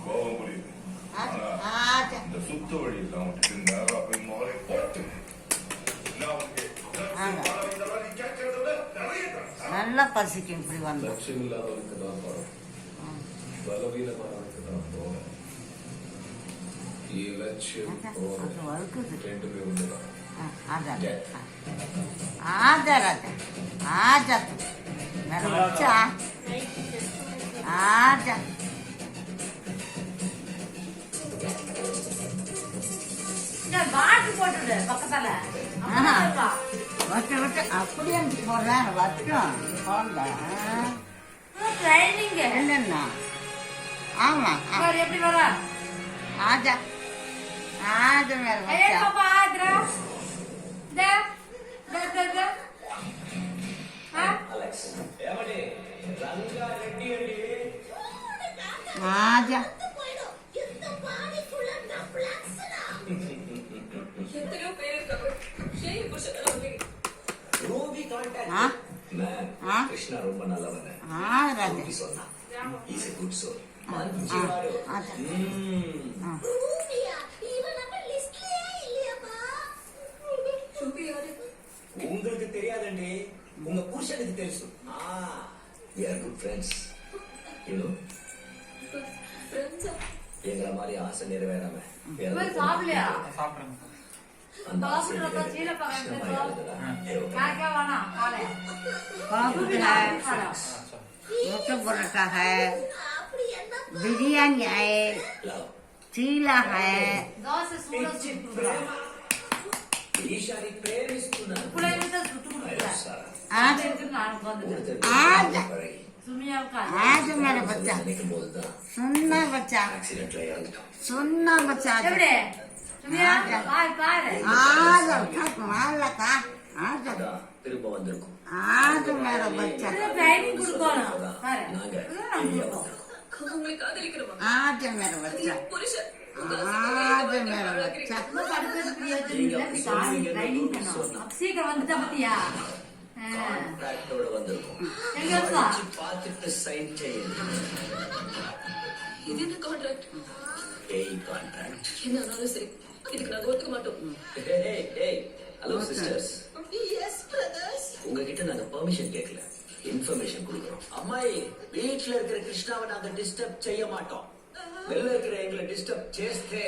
கோபம் புரியுது. இந்த சுத்த வழி எல்லாம் விட்டுட்டு நேரம் போய் மோரை போட்டு நல்லா பசிக்கும். இப்படி வந்து லட்சியம் இல்லாதவனுக்கு தான் படம், பலவீனமானவனுக்கு தான் போறேன். லட்சியம் ரெண்டுமே ஒண்ணுதான். வாட்டு போட்டு பக்கத்தால அப்படியே போடுறேன். வட்டம் ட்ரைனிங் என்னன்னா ஆமா எப்படி வர ஆஜா ஆஜா மேல பாப்பா ஆத்ரா டே டே டே டே அலெக்ஸ் ஏமடி ரங்கா ரெடி அடி ஆஜா ரூபி கான்டாக்ட் மேன் கிருஷ்ணா ரொம்ப நல்லவன் சொன்னா இஸ் எ குட் சோல் உங்களுக்கு தெரியாதண்டி, உங்க புருஷனுக்கு தெரியும். we are good friends, you know. எங்கள மாதிரி ஆசை நிறைவேறாம சாப்பிடலையா? அந்த परोठा है, बिरयानी है, चीला है, आज मेरा बच्चा सुनना बच्चा सुनना बच्चा திரும்ப வந்திருக்கும். आज मेरा बच्चा आज मेरा बच्चा आज मेरा बच्चा சீக்கிரம் வந்துட்டா பத்தியா கான்ட்ராக்டோட வந்திருக்கும். பார்த்துட்டு சைன் செய்யணும். இது என்ன கான்ட்ராக்ட்? ஏய் கான்ட்ராக்ட் என்னாலும் சரி, இதுக்கு நாங்க ஒத்துக்க மாட்டோம். ஹலோ சிஸ்டர்ஸ், எஸ் பிரதர்ஸ், உங்ககிட்ட நாங்க பெர்மிஷன் கேட்கல, இன்ஃபர்மேஷன் கொடுக்குறோம். அம்மாயி, வீட்டுல இருக்கிற கிருஷ்ணாவை நாங்க டிஸ்டர்ப் செய்ய மாட்டோம். வெளில இருக்கிற எங்களை டிஸ்டர்ப் చేస్తే